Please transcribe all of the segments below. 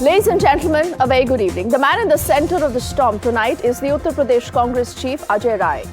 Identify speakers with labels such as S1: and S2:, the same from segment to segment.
S1: Ladies and gentlemen, a very good evening. The man in the center of the storm tonight is the Uttar Pradesh Congress chief, Ajay Rai.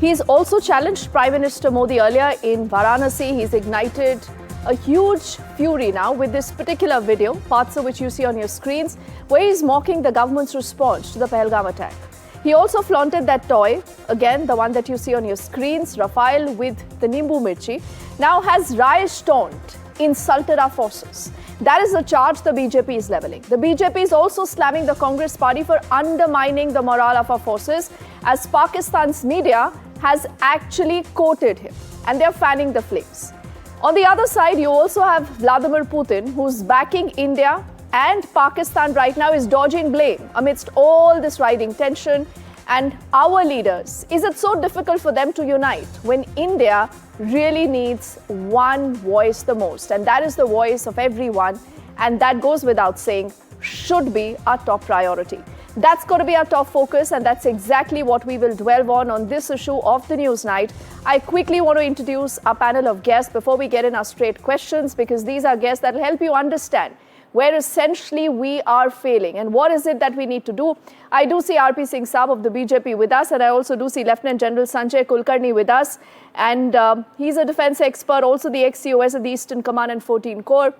S1: He's also challenged Prime Minister Modi earlier in Varanasi. He's ignited a huge fury now with this particular video, parts of which you see on your screens, where he's mocking the government's response to the Pahalgam attack. He also flaunted that toy, again, the one that you see on your screens, Rafale with the nimbu-mirchi. Now has Rai's taunt insulted our forces? That is the charge the BJP is levelling. The BJP is also slamming the Congress party for undermining the morale of our forces, as Pakistan's media has actually quoted him, and they're fanning the flames. On the other side, you also have Vladimir Putin, who's backing India, and Pakistan right now is dodging blame amidst all this rising tension. And our leaders, is it so difficult for them to unite when India really needs one voice the most? And that is the voice of everyone. And that goes without saying, should be our top priority. That's going to be our top focus, and that's exactly what we will dwell on this issue of the News Night. I quickly want to introduce our panel of guests before we get in our straight questions, because these are guests that will help you understand where essentially we are failing and what is it that we need to do. I do see RP Singh Saab of the BJP with us, and I also do see Lieutenant General Sanjay Kulkarni with us, and he's a defense expert, also the ex-COS of the Eastern Command and 14 Corps.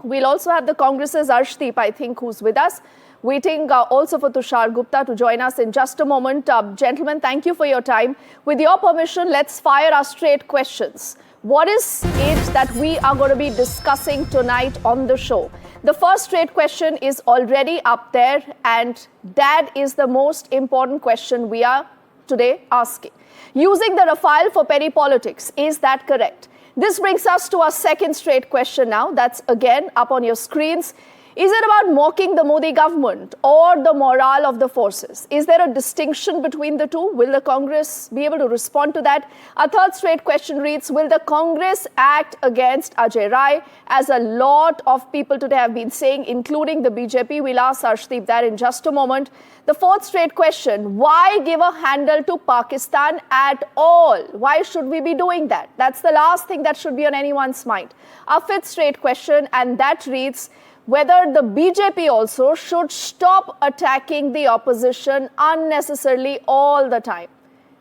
S1: We'll also have the Congress's Arshdeep, I think, who's with us. Waiting also for Tushar Gupta to join us in just a moment. Gentlemen, thank you for your time. With your permission, let's fire our straight questions. What is it that we are going to be discussing tonight on the show? The first straight question is already up there, and that is the most important question we are today asking. Using the Rafale for petty politics, is that correct? This brings us to our second straight question now. That's again up on your screens. Is it about mocking the Modi government or the morale of the forces? Is there a distinction between the two? Will the Congress be able to respond to that? Our third straight question reads, will the Congress act against Ajay Rai? As a lot of people today have been saying, including the BJP. We'll ask Arshdeep that in just a moment. The fourth straight question, why give a handle to Pakistan at all? Why should we be doing that? That's the last thing that should be on anyone's mind. Our fifth straight question, and that reads, whether the BJP also should stop attacking the opposition unnecessarily all the time.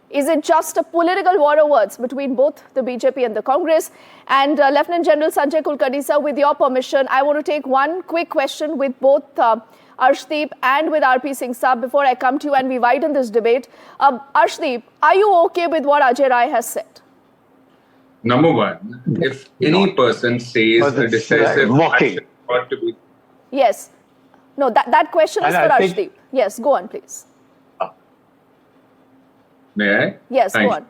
S1: Is it just a political war of words between both the BJP and the Congress? And Lieutenant General Sanjay Kulkani, sir, with your permission, I want to take one quick question with both Arshdeep and with RP Singh Saab before I come to you and we widen this debate. Arshdeep, are you okay with what Ajay Rai has said?
S2: Number one, if any person says a decisive action ought to be...
S1: Yes. No, that question is for Arshdeep. Yes, go on, please.
S2: May I?
S1: Yes, go on.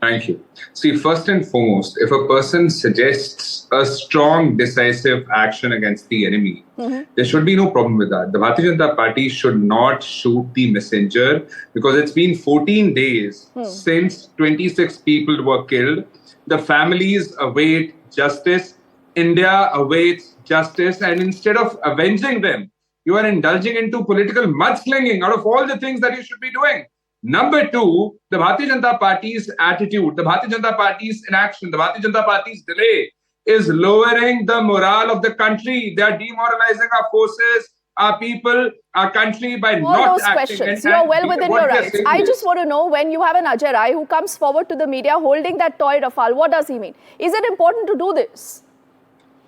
S2: Thank you. See, first and foremost, if a person suggests a strong, decisive action against the enemy, there should be no problem with that. The Bharatiya Janata Party should not shoot the messenger, because it's been 14 days since 26 people were killed. The families await justice. India awaits justice, and instead of avenging them, you are indulging into political mudslinging out of all the things that you should be doing. Number two, the Bharatiya Janata Party's attitude, the Bharatiya Janata Party's inaction, the Bharatiya Janata Party's delay is lowering the morale of the country. They are demoralizing our forces, our people, our country by
S1: all
S2: not
S1: those
S2: acting.
S1: Questions. You are well within your rights. I just want to know, when you have an Ajay Rai who comes forward to the media holding that toy Rafale, what does he mean? Is it important to do this?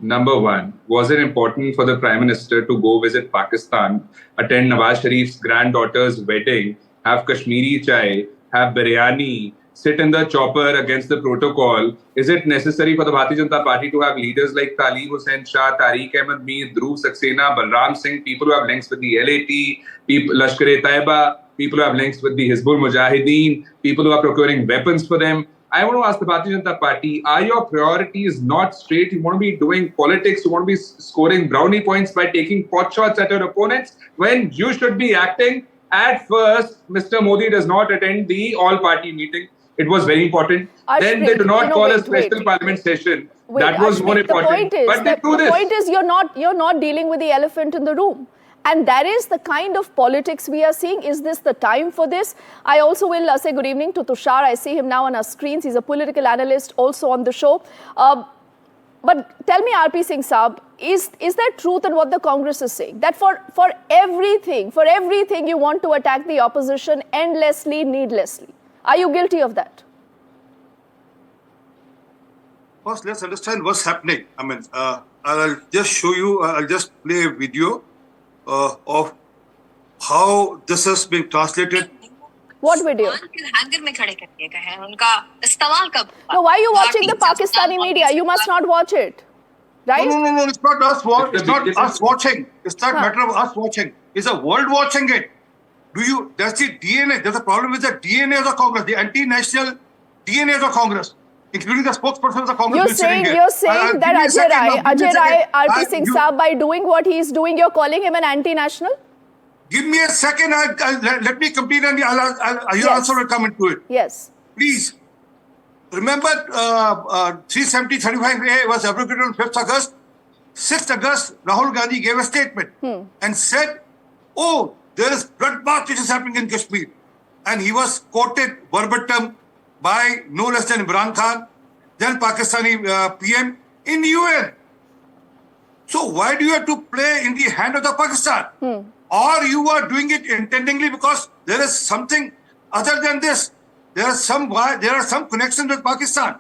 S2: Number one, was it important for the Prime Minister to go visit Pakistan, attend Nawaz Sharif's granddaughter's wedding, have Kashmiri chai, have biryani, sit in the chopper against the protocol? Is it necessary for the Bharatiya Janata Party to have leaders like Talib Hussain Shah, Tariq Ahmed Mir, Dhruv Saxena, Balram Singh, people who have links with the LAT, people, Lashkar-e-Taiba, people who have links with the Hizbul Mujahideen, people who are procuring weapons for them? I want to ask the Bharatiya Janata Party, are your priorities not straight? You want to be doing politics, you want to be scoring brownie points by taking pot shots at your opponents, when you should be acting? At first, Mr. Modi does not attend the all-party meeting. It was very important. Then they do not call a special parliament session. That was more important.
S1: The point is you're not dealing with the elephant in the room. And that is the kind of politics we are seeing. Is this the time for this? I also will say good evening to Tushar. I see him now on our screens. He's a political analyst also on the show. But tell me, RP Singh Saab, is there truth in what the Congress is saying? That for everything you want to attack the opposition endlessly, needlessly. Are you guilty of that?
S3: First, let's understand what's happening. I mean, I'll just show you, I'll just play a video of how this has been translated.
S1: What video? No, why are you watching the Pakistani media? You must not watch it. Right?
S3: No, it's not us watching. It's not us watching. It's not a matter of us watching. It's the world watching it. That's the DNA. There's a problem with the DNA of the Congress, the anti-national DNA of the Congress, including the spokesperson of the Congress.
S1: You're saying that Ajay Rai, RP Singh Saab, by doing what he's doing, you're calling him an anti-national?
S3: Give me a second. Let me complete and your answer will come into it.
S1: Yes.
S3: Please. Remember, 370-35A was abrogated on 5th August. 6th August, Rahul Gandhi gave a statement and said, oh, there is bloodbath which is happening in Kashmir. And he was quoted verbatim by no less than Imran Khan, then Pakistani PM in UN. So why do you have to play in the hand of the Pakistan? Or you are doing it intentionally because there is something other than this. There are some connections with Pakistan.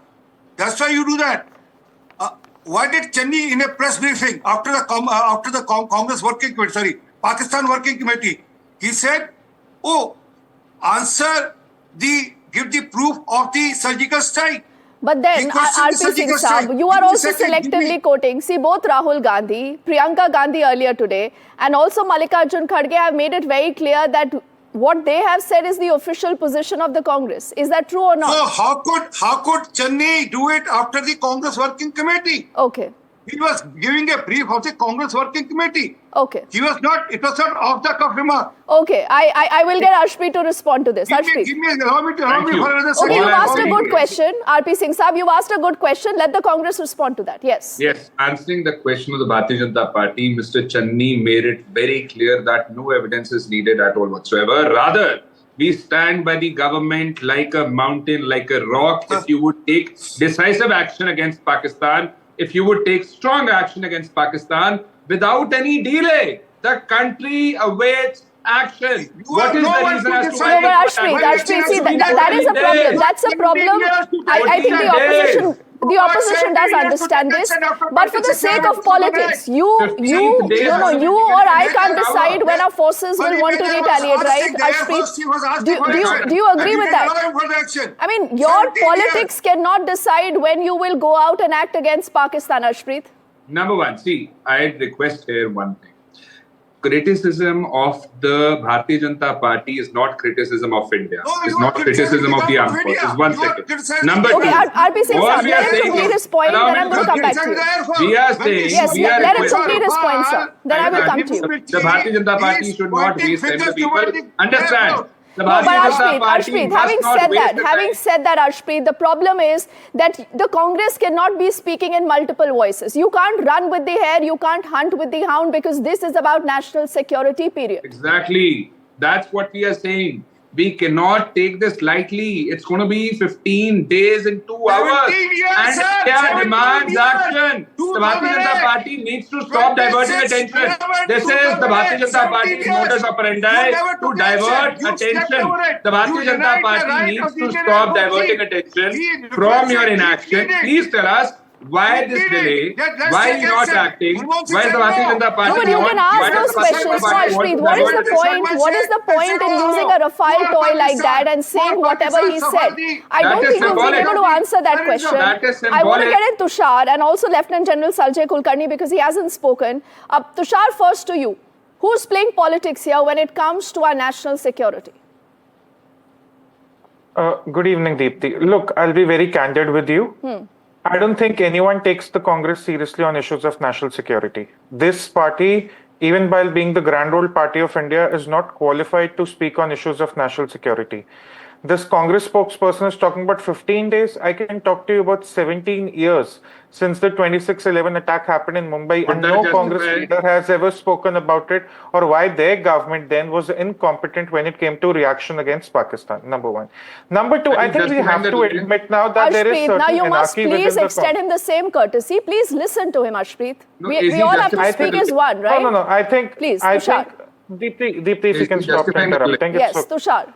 S3: That's why you do that. Why did Channi in a press briefing after the Congress working committee, Pakistan working committee, he said, "Oh, give the proof of the surgical strike."
S1: But then, RP Singh Saab, you are also selectively quoting. See, both Rahul Gandhi, Priyanka Gandhi earlier today, and also Mallikarjun Kharge have made it very clear that what they have said is the official position of the Congress. Is that true or not?
S3: So how could Channi do it after the Congress working committee?
S1: Okay.
S3: He was giving a brief of the Congress working committee.
S1: Okay.
S3: It was not off the cuff remark.
S1: Okay, I will get Arshpreet to respond to this.
S3: Allow me for another second.
S1: Okay, you've asked a good question. RP Singh Saab, you've asked a good question. Let the Congress respond to that. Yes.
S2: Yes. Answering the question of the Bharatiya Janata Party, Mr. Channi made it very clear that no evidence is needed at all whatsoever. Rather, we stand by the government like a mountain, like a rock. If you would take decisive action against Pakistan, if you would take strong action against Pakistan without any delay, the country awaits action. What is the reason as to why?
S1: No, but Arshpreet, see, that is a problem. That's a problem. I think the opposition does understand this. But for the sake of politics, you or I can't decide when our forces will want to retaliate, right? Arshpreet, do you agree with that? I mean, your politics cannot decide when you will go out and act against Pakistan, Arshpreet.
S2: Number one, see, I request here one thing. Criticism of the Bharatiya Janata Party is not criticism of India. It's not criticism of the armed forces. One second. Number two.
S1: Okay, RP Singh Saab, let him complete his point, then I'm going to come back to you.
S2: We are saying...
S1: Yes, let him complete his point, sir. Then I will come to you.
S2: The Bharatiya Janata Party should not waste time. The people understand.
S1: No, but Arshpreet, having said that, Arshpreet, the problem is that the Congress cannot be speaking in multiple voices. You can't run with the hare, you can't hunt with the hound, because this is about national security, period.
S2: Exactly. That's what we are saying. We cannot take this lightly. It's going to be 15 days in 2 hours. And India demands action. The Bharatiya Janata Party needs to stop diverting attention. This is the Bharatiya Janata Party's modus operandi to divert attention. The Bharatiya Janata Party needs to stop diverting attention from your inaction. Please tell us, why this delay? Why are you not acting? Why is the Bharatiya Janata Party?
S1: No, but you can ask those questions, Arshpreet. What is the point? What is the point in using a Rafale toy like that and saying whatever he said? I don't think you'll be able to answer that question. I want to get in Tushar and also Lieutenant General Sanjay Kulkarni because he hasn't spoken. Tushar, first to you. Who's playing politics here when it comes to our national security?
S4: Good evening, Deepthi. Look, I'll be very candid with you. I don't think anyone takes the Congress seriously on issues of national security. This party, even while being the grand old party of India, is not qualified to speak on issues of national security. This Congress spokesperson is talking about 15 days. I can talk to you about 17 years since the 26/11 attack happened in Mumbai, and no Congress leader has ever spoken about it or why their government then was incompetent when it came to reaction against Pakistan. Number one. Number two, I think we have to admit now that there is certain
S1: now you must
S4: anarchy
S1: please
S4: within
S1: extend him the same courtesy. Please listen to him, Ashpreet.
S2: No,
S1: we all have to speak as one, right?
S4: No. I think.
S1: Please,
S4: I
S1: Tushar.
S4: think, Deepti, if you can stop interrupting.
S1: Yes,
S4: It's
S1: Tushar.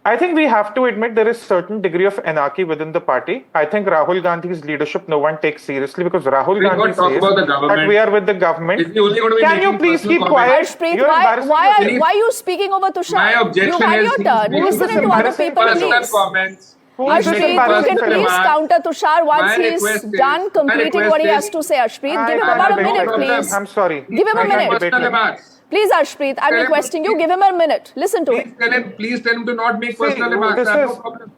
S4: I think we have to admit there is certain degree of anarchy within the party. I think Rahul Gandhi's leadership no one takes seriously because Rahul Gandhi says that we are with the government. Can you please keep quiet?
S1: Ashpreet, why are you speaking over Tushar?
S2: My objection
S1: You've had
S2: is
S1: your turn. Listen to other people, please.
S2: Comments.
S1: Ashpreet, you can please counter Tushar once he's done completing what he has to say. Ashpreet, give him about a minute, please.
S4: I'm sorry.
S1: Give him a minute. Please, Ashpreet, I'm requesting you, give him a minute. Listen to him.
S2: Please tell him to not make personal remarks. No problem.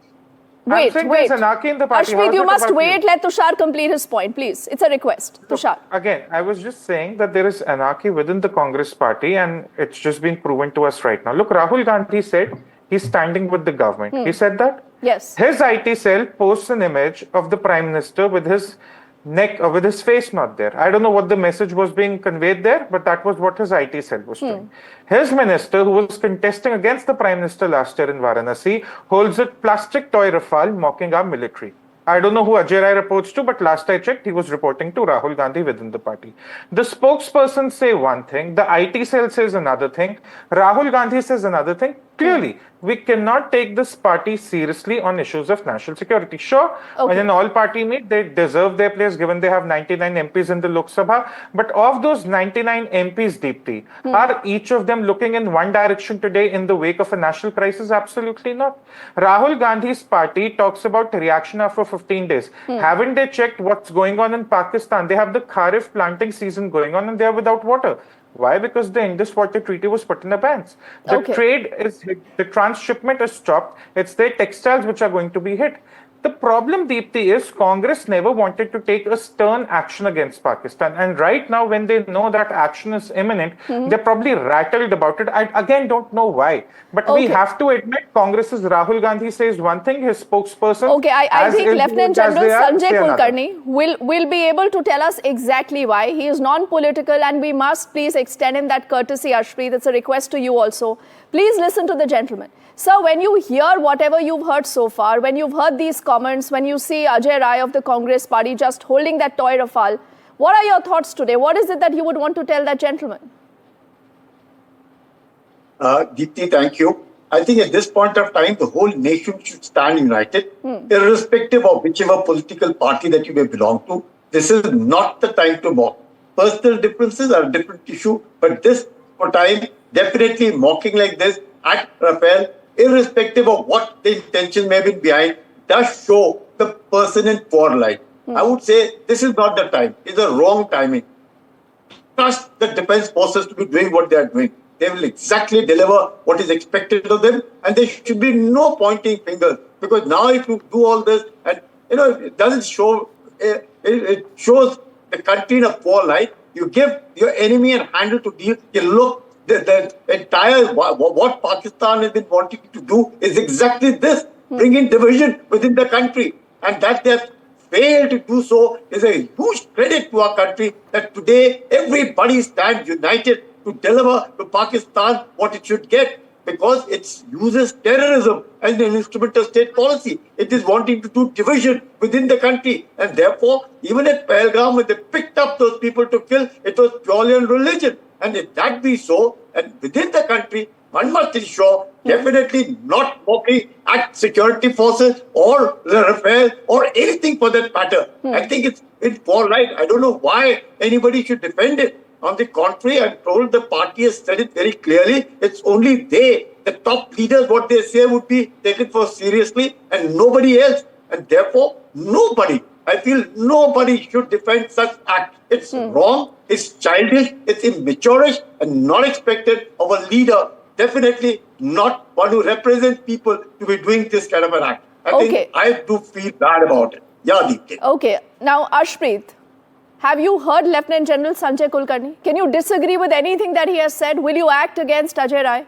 S1: Wait.
S4: Ashpreet,
S1: you must wait. Let Tushar complete his point, please. It's a request. Tushar.
S4: Again, I was just saying that there is anarchy within the Congress party and it's just been proven to us right now. Look, Rahul Gandhi said he's standing with the government. He said that?
S1: Yes.
S4: His IT cell posts an image of the Prime Minister with his neck or with his face not there. I don't know what the message was being conveyed there, but that was what his IT cell was doing. His minister, who was contesting against the Prime Minister last year in Varanasi, holds a plastic toy Rafale mocking our military. I don't know who Ajay Rai reports to, but last I checked, he was reporting to Rahul Gandhi within the party. The spokesperson say one thing, the IT cell says another thing, Rahul Gandhi says another thing. Clearly, we cannot take this party seriously on issues of national security. Sure, when an all-party meet, they deserve their place given they have 99 MPs in the Lok Sabha. But of those 99 MPs, Deepti, are each of them looking in one direction today in the wake of a national crisis? Absolutely not. Rahul Gandhi's party talks about reaction after 15 days. Haven't they checked what's going on in Pakistan? They have the Kharif planting season going on and they are without water. Why? Because the Indus Water Treaty was put in abeyance. The trade is hit, the transshipment is stopped. It's their textiles which are going to be hit. The problem, Deepti, is Congress never wanted to take a stern action against Pakistan. And right now, when they know that action is imminent, they're probably rattled about it. I, again, don't know why. But we have to admit, Congress's Rahul Gandhi says one thing, his spokesperson...
S1: Okay, I think Lieutenant General Sanjay Kulkarni will be able to tell us exactly why. He is non-political and we must please extend him that courtesy, Ashpreet. It's a request to you also. Please listen to the gentleman. Sir, when you hear whatever you've heard so far, when you've heard these comments, when you see Ajay Rai of the Congress party just holding that toy Rafale, what are your thoughts today? What is it that you would want to tell that gentleman?
S5: Deepti, thank you. I think at this point of time, the whole nation should stand united, irrespective of whichever political party that you may belong to. This is not the time to mock. Personal differences are a different issue, but this time, definitely mocking like this at Rafale, irrespective of what the intention may have been behind, does show the person in poor light. I would say this is not the time. It's the wrong timing. Trust the defense forces to be doing what they are doing. They will exactly deliver what is expected of them, and there should be no pointing fingers. Because now if you do all this, and it doesn't show, it shows the country in a poor light. You give your enemy a handle to deal. You look, the entire, what Pakistan has been wanting to do is exactly this, bring in division within the country. And that they have failed to do so is a huge credit to our country, that today everybody stands united to deliver to Pakistan what it should get, because it uses terrorism as an instrument of state policy. It is wanting to do division within the country. And therefore, even at Pahalgam, when they picked up those people to kill, it was purely on religion. And if that be so, and within the country, one must ensure definitely not mocking at security forces or the Rafale or anything for that matter. I think it's in poor light. I don't know why anybody should defend it. On the contrary, I'm told the party has said it very clearly. It's only they, the top leaders, what they say would be taken for seriously and nobody else. And therefore, nobody, I feel nobody should defend such act. It's wrong, it's childish, it's immaturish and not expected of a leader. Definitely not one who represents people to be doing this kind of an act. I think I do feel bad about it. Yeah, Deepti.
S1: Okay. Now, Ashpreet, have you heard Lieutenant General Sanjay Kulkarni? Can you disagree with anything that he has said? Will you act against Ajay Rai?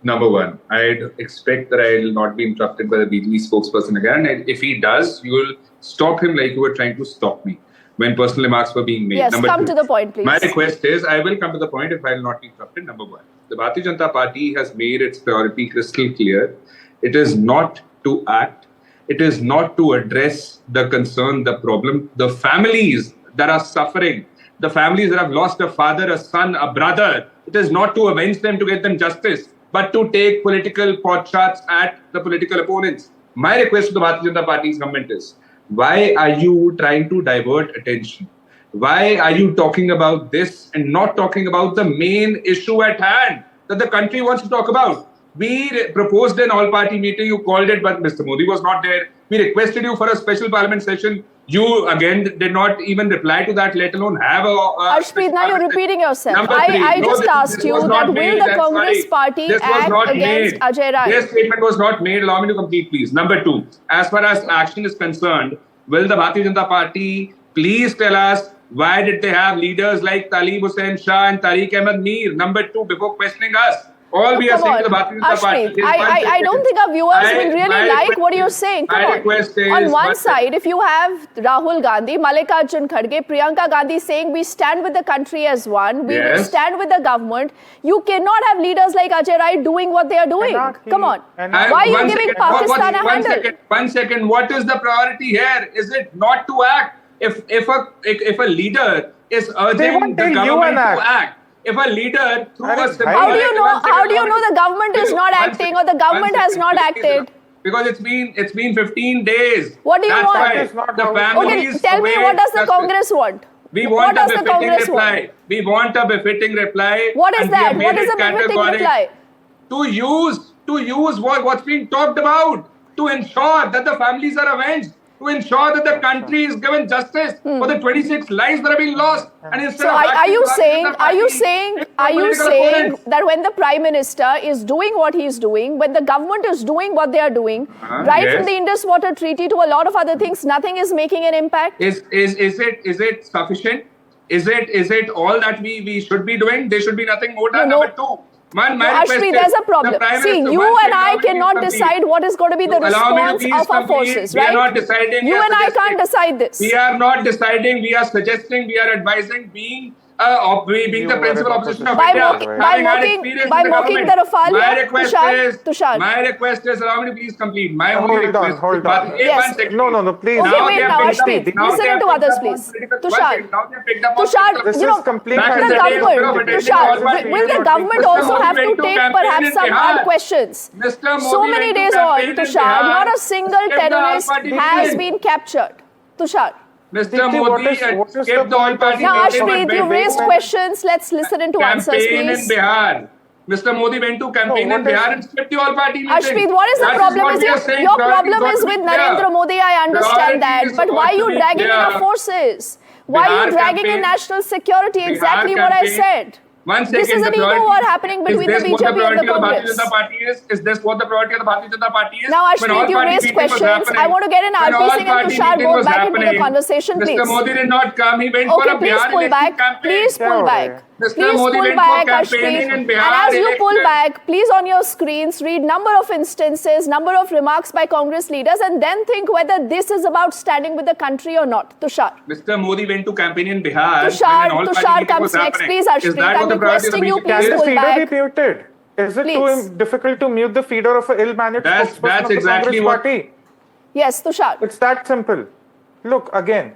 S2: Number one, I'd expect that I'll not be interrupted by the BJP spokesperson again. And if he does, you will stop him like you were trying to stop me when personal remarks were being made.
S1: Yes,
S2: Number
S1: come
S2: two,
S1: to the point, please.
S2: My request is, I will come to the point if I will not be interrupted. Number one, the Bharatiya Janata Party has made its priority crystal clear. It is not to act. It is not to address the concern, the problem, the families that are suffering, the families that have lost a father, a son, a brother. It is not to avenge them, to get them justice, but to take political pot shots at the political opponents. My request to the Bharatiya Janata Party's government is, why are you trying to divert attention? Why are you talking about this and not talking about the main issue at hand that the country wants to talk about? We proposed an all-party meeting, you called it, but Mr. Modi was not there. We requested you for a special parliament session. You, again, did not even reply to that, let alone have a...
S1: Harshpreet, now you're repeating yourself. I just asked you that will the Congress party act against Ajay Rai?
S2: This statement was not made. Allow me to complete, please. Number two, as far as action is concerned, will the Bharatiya Janata Party please tell us why did they have leaders like Talib Hussain Shah and Tariq Ahmed Mir? Number two, before questioning us. All we are saying to the Bharatiya Janata Party.
S1: I don't think our viewers will really like what you're saying. Come on. On one side, if you have Rahul Gandhi, Mallikarjun Kharge, Priyanka Gandhi saying we stand with the country as one, we will stand with the government, you cannot have leaders like Ajay Rai doing what they are doing. Come on. Why are you giving Pakistan a handle?
S2: One second. What is the priority here? Is it not to act? If a leader is urging the government to act, if a leader through a
S1: how do you know the government is not acting or the government has not acted?
S2: Because it's been 15 days.
S1: What do you want? Okay, tell me, what does the Congress want?
S2: We want a befitting reply. We want a befitting reply.
S1: What is that? What is a befitting reply?
S2: To use what's being talked about, to ensure that the families are avenged, to ensure that the country is given justice for the 26 lives that have been lost. And instead
S1: are you saying that when the Prime Minister is doing what he is doing, when the government is doing what they are doing, from the Indus Water Treaty to a lot of other things, nothing is making an impact?
S2: Is it sufficient? Is it all that we should be doing? There should be nothing more than number two.
S1: Ashmi, there's a problem. See, you and I cannot decide what is going to be the response of our forces, right?
S2: We are not deciding.
S1: You and I can't decide this.
S2: We are not deciding. We are suggesting. We are advising. Being the principal opposition of India.
S1: By mocking the Rafale.
S2: Tushar. My request is, allow me to please complete. My only request.
S4: Hold on.
S1: Yes.
S4: No, please.
S1: Okay, wait now, Ashmi. Listen to others, please. Tushar, will the government also have to take perhaps some hard questions? So many days on, Tushar, not a single terrorist has been captured. Tushar.
S2: Mr. Modi skipped the all-party
S1: Now, Ashpreet, you raised questions. Let's listen into answers, please.
S2: In Bihar. Mr. Modi went to campaign in Bihar and skipped the all-party meeting.
S1: Ashpreet, what is the problem? Your problem is with Narendra Modi, I understand that. But why are you dragging in our forces? Why are you dragging in national security? Exactly what I said. This is an ego war happening between the BJP and the Congress.
S2: Is this what the priority of the Bharatiya Janata Party is?
S1: Now, Ashpreet, you raised questions. I want to get an RP Singh and Tushar both back into the conversation, please.
S2: Mr. Modi did not come. He went for a Bihar election campaign.
S1: Please pull back.
S2: Mr.
S1: Please
S2: Modi
S1: pull
S2: went
S1: back,
S2: for campaigning
S1: Ashpreet.
S2: in Bihar
S1: And as you
S2: election.
S1: pull back, please on your screens read number of instances, number of remarks by Congress leaders, and then think whether this is about standing with the country or not. Tushar.
S2: Mr. Modi went to campaign in Bihar.
S1: Tushar comes next. Please, Ashpreet, I'm requesting you, please pull back.
S4: Can the feeder be muted? Is it too difficult to mute the feeder of an ill-managed spokesperson of the Congress party?
S1: Yes, Tushar.
S4: It's that simple. Look, again,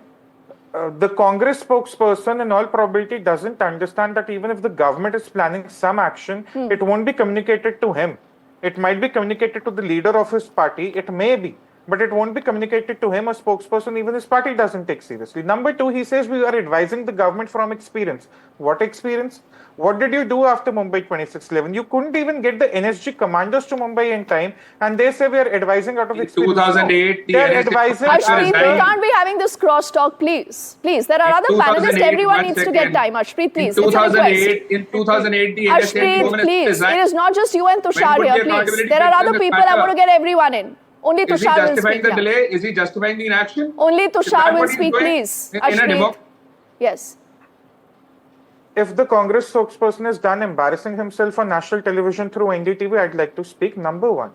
S4: the Congress spokesperson in all probability doesn't understand that even if the government is planning some action, it won't be communicated to him. It might be communicated to the leader of his party. It may be. But it won't be communicated to him, a spokesperson, even his party doesn't take seriously. Number two, he says we are advising the government from experience. What experience? What did you do after Mumbai 2611? You couldn't even get the NSG commandos to Mumbai in time, and they say we are advising out of experience.
S2: 2008,
S1: they are advising. Ashpreet, we can't be having this crosstalk, please. Please, there are other panelists. Everyone needs to get time. Ashpreet, please.
S2: In 2008, the
S1: Ashpreet, please. It is not just you and Tushar here, please. There are other people. I want to get everyone in. Only Tushar will speak now.
S2: Is he justifying the inaction?
S1: Only Tushar will speak, please. Ashpreet. Yes.
S4: if the Congress spokesperson is done embarrassing himself on national television through NDTV, I'd like to speak. Number one,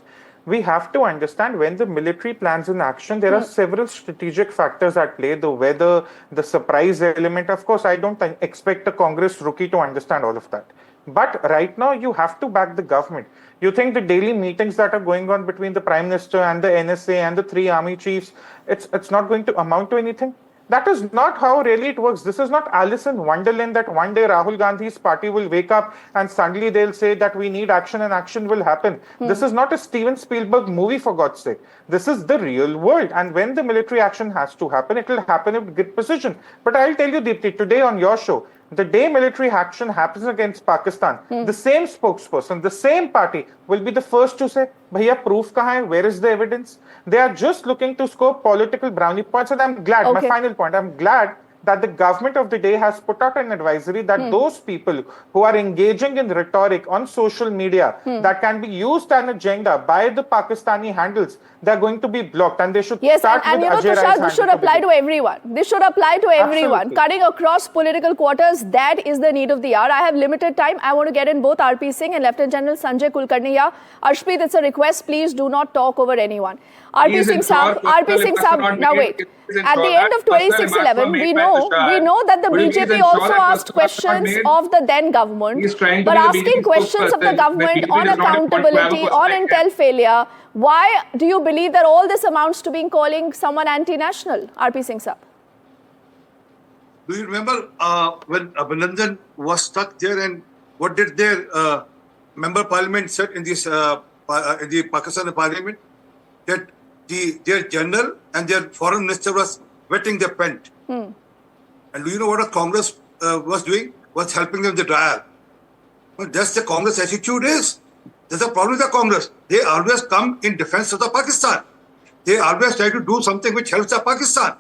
S4: we have to understand when the military plans in action, there are several strategic factors at play, the weather, the surprise element. Of course, I don't expect a Congress rookie to understand all of that. But right now, you have to back the government. You think the daily meetings that are going on between the Prime Minister and the NSA and the three army chiefs, it's not going to amount to anything? That is not how really it works. This is not Alice in Wonderland that one day Rahul Gandhi's party will wake up and suddenly they'll say that we need action and action will happen. This is not a Steven Spielberg movie, for God's sake. This is the real world. And when the military action has to happen, it will happen with good precision. But I'll tell you, Deepti, today on your show, the day military action happens against Pakistan, the same spokesperson, the same party will be the first to say, Bhaiya, proof kahan hai? Where is the evidence? They are just looking to score political brownie points. And I'm glad, my final point, I'm glad that the government of the day has put out an advisory that those people who are engaging in rhetoric on social media that can be used an agenda by the Pakistani handles, they're going to be blocked, and they should start with Ajay Rai's
S1: Tushar, this should apply to everyone. This should apply to everyone.
S4: Absolutely.
S1: Cutting across political quarters, that is the need of the hour. I have limited time. I want to get in both RP Singh and Lieutenant General Sanjay Kulkarni here. Arshpreet, it's a request. Please do not talk over anyone. RP Singh Saab, now wait. At the end of 2611, we know that the BJP also asked questions of the then government, but asking questions of the government on accountability, on intel failure. Why do you believe that all this amounts to being calling someone anti-national? RP Singh Saab.
S3: Do you remember when Abhinandan was stuck there, and what did their member parliament said in this in the Pakistani parliament? That their general and their foreign minister was wetting their pant. And do you know what the Congress was doing? Was helping them to trial. Well, that's the Congress attitude is. There's a problem with the Congress. They always come in defense of the Pakistan. They always try to do something which helps the Pakistan.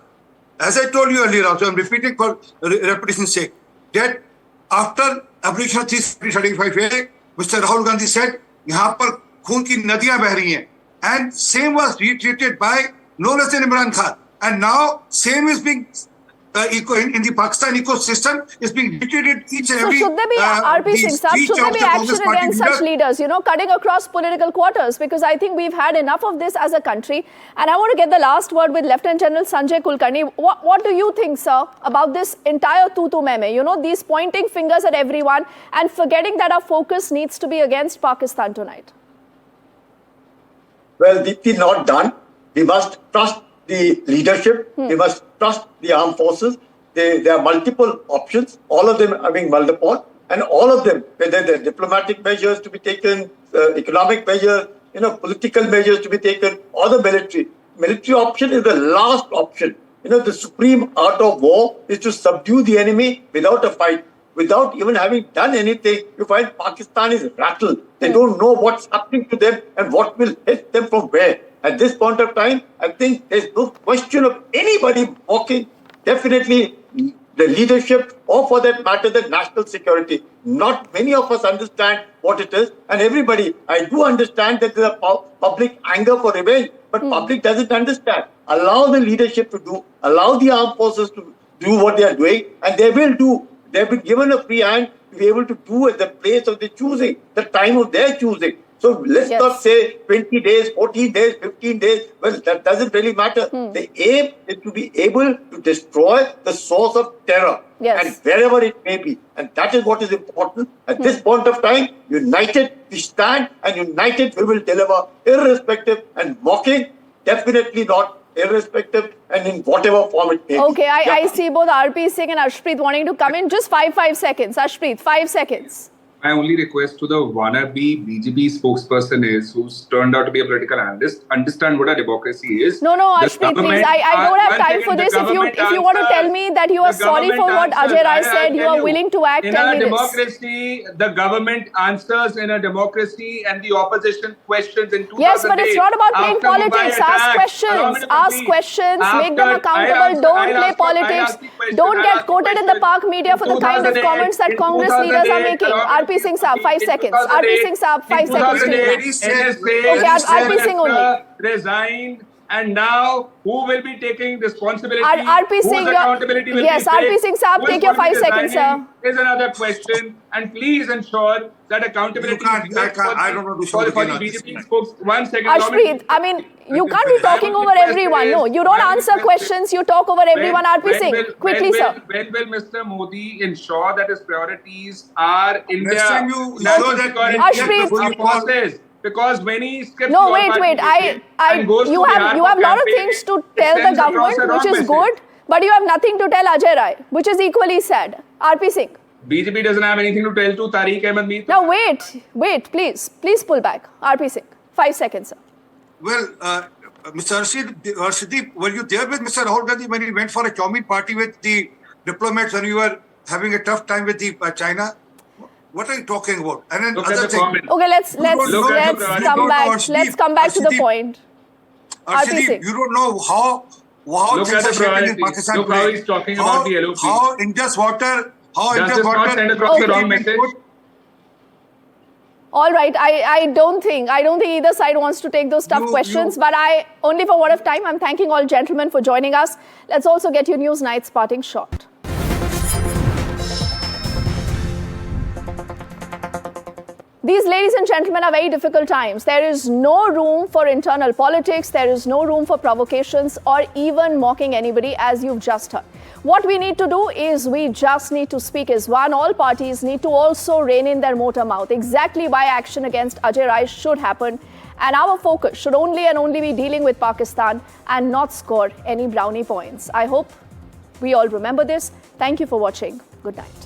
S3: As I told you earlier also, I'm repeating for repetition's sake, that after abolition of 335A, Mr. Rahul Gandhi said, यहाँ पर खून की नदियां बह रही हैं. And same was reiterated by no less than Imran Khan. And now same is being in the Pakistan ecosystem is being reiterated each and every.
S1: So should there be RP Singh Saab, should there be action against such leaders? You know, cutting across political quarters, because I think we've had enough of this as a country. And I want to get the last word with Lieutenant General Sanjay Kulkani. What do you think, sir, about this entire tutu meme? You know, these pointing fingers at everyone and forgetting that our focus needs to be against Pakistan tonight.
S5: Well, Deepti, not done. We must trust the leadership. We must trust the armed forces. There are multiple options. All of them are being mulled upon. And all of them, whether they're diplomatic measures to be taken, economic measures, political measures to be taken, or the military. Military option is the last option. The supreme art of war is to subdue the enemy without a fight. Without even having done anything, you find Pakistan is rattled. They don't know what's happening to them and what will hit them from where. At this point of time, I think there's no question of anybody mocking, definitely the leadership, or for that matter, the national security. Not many of us understand what it is. And everybody, I do understand that there's a public anger for revenge, but public doesn't understand. Allow the leadership to do, allow the armed forces to do what they are doing, and they will do. They've been given a free hand to be able to do at the place of their choosing, the time of their choosing. So let's not say 20 days, 14 days, 15 days. Well, that doesn't really matter. The aim is to be able to destroy the source of terror, and wherever it may be. And that is what is important. At this point of time, united we stand, and united we will deliver, irrespective, and mocking, definitely not. Irrespective and in whatever form it may be.
S1: Okay, I see both RP Singh and Arshpreet wanting to come in. Just 5 seconds. Arshpreet, 5 seconds.
S2: My only request to the wannabe BJP spokesperson is, who's turned out to be a political analyst, understand what a democracy is.
S1: No, Arshpreet, please. I don't have time for this. If you want to tell me that you are sorry for what Ajay Rai said, you are willing to act, tell me this.
S2: In a democracy, the government answers in a democracy, and the opposition questions in 2008.
S1: Yes, but it's not about playing politics. Ask questions, make them accountable. Don't play politics. Don't get quoted in the Pak media for the kind of comments that Congress leaders are making. RP Singh Saab, 5 seconds. RP Singh Saab, 5 seconds. Okay, RP Singh only.
S2: Resigned And now, who will be taking responsibility?
S1: RP
S2: Whose
S1: Singh,
S2: accountability will
S1: yes,
S2: be
S1: RP
S2: fixed?
S1: Singh Saab,
S2: Who
S1: take
S2: is
S1: your
S2: going to
S1: 5
S2: be
S1: seconds,
S2: resigning
S1: sir.
S2: Is another question. And please ensure that accountability is fixed
S3: I don't know to
S2: for the
S3: begin on this
S2: BJP
S3: matter.
S2: spokes. 1 second. allow me
S1: Ashpreet,
S2: to-
S1: I mean, you can't be talking over
S2: request
S1: everyone.
S2: is-
S1: No, you don't
S2: my
S1: answer
S2: request is-
S1: questions, you talk over everyone. RP Singh, quickly, sir.
S2: When will Mr. Modi ensure that his priorities are India?
S3: Next time you
S2: national
S3: ensure that
S2: security,
S1: Ashpreet.
S3: before you call.
S2: forces? Because when he skips
S1: No,
S2: your
S1: wait.
S2: party meeting and goes
S1: You
S2: to
S1: have
S2: Bihar
S1: you
S2: for
S1: have a lot of
S2: campaigning,
S1: things to
S2: it
S1: tell the
S2: sends across
S1: government,
S2: a
S1: which
S2: wrong
S1: is
S2: message.
S1: good, but you have nothing to tell Ajay Rai, which is equally sad. RP Singh.
S2: BJP doesn't have anything to tell to Tariq Ahmed Meet.
S1: Now wait, please pull back. RP Singh, 5 seconds, sir.
S3: Well, Mr. Arshdeep, were you there with Mr. Rahul Gandhi when he went for a Chowmeat party with the diplomats when you were having a tough time with the China? What are you talking about? And then
S2: Look at
S3: other
S2: the
S3: thing.
S2: comment.
S1: Okay, let's
S3: Look at the
S1: come back.
S3: Arshdeep,
S1: Let's come back to the
S3: Arshdeep.
S1: point. RP
S3: Arshdeep,
S1: Singh.
S3: you don't know how
S2: Look
S3: things
S2: at the
S3: are shaping in
S2: priorities.
S3: Pakistan
S2: Look how
S3: today.
S2: he's talking about the LOP.
S3: How India's water,
S2: Does this not send across the wrong message?
S1: All right, I don't think either side wants to take those tough questions, but I only for what of time. I'm thanking all gentlemen for joining us. Let's also get you News Night's parting shot. These, ladies and gentlemen, are very difficult times. There is no room for internal politics. There is no room for provocations or even mocking anybody, as you've just heard. What we need to do is we just need to speak as one. All parties need to also rein in their motor mouth. Exactly why action against Ajay Rai should happen. And our focus should only and only be dealing with Pakistan and not score any brownie points. I hope we all remember this. Thank you for watching. Good night.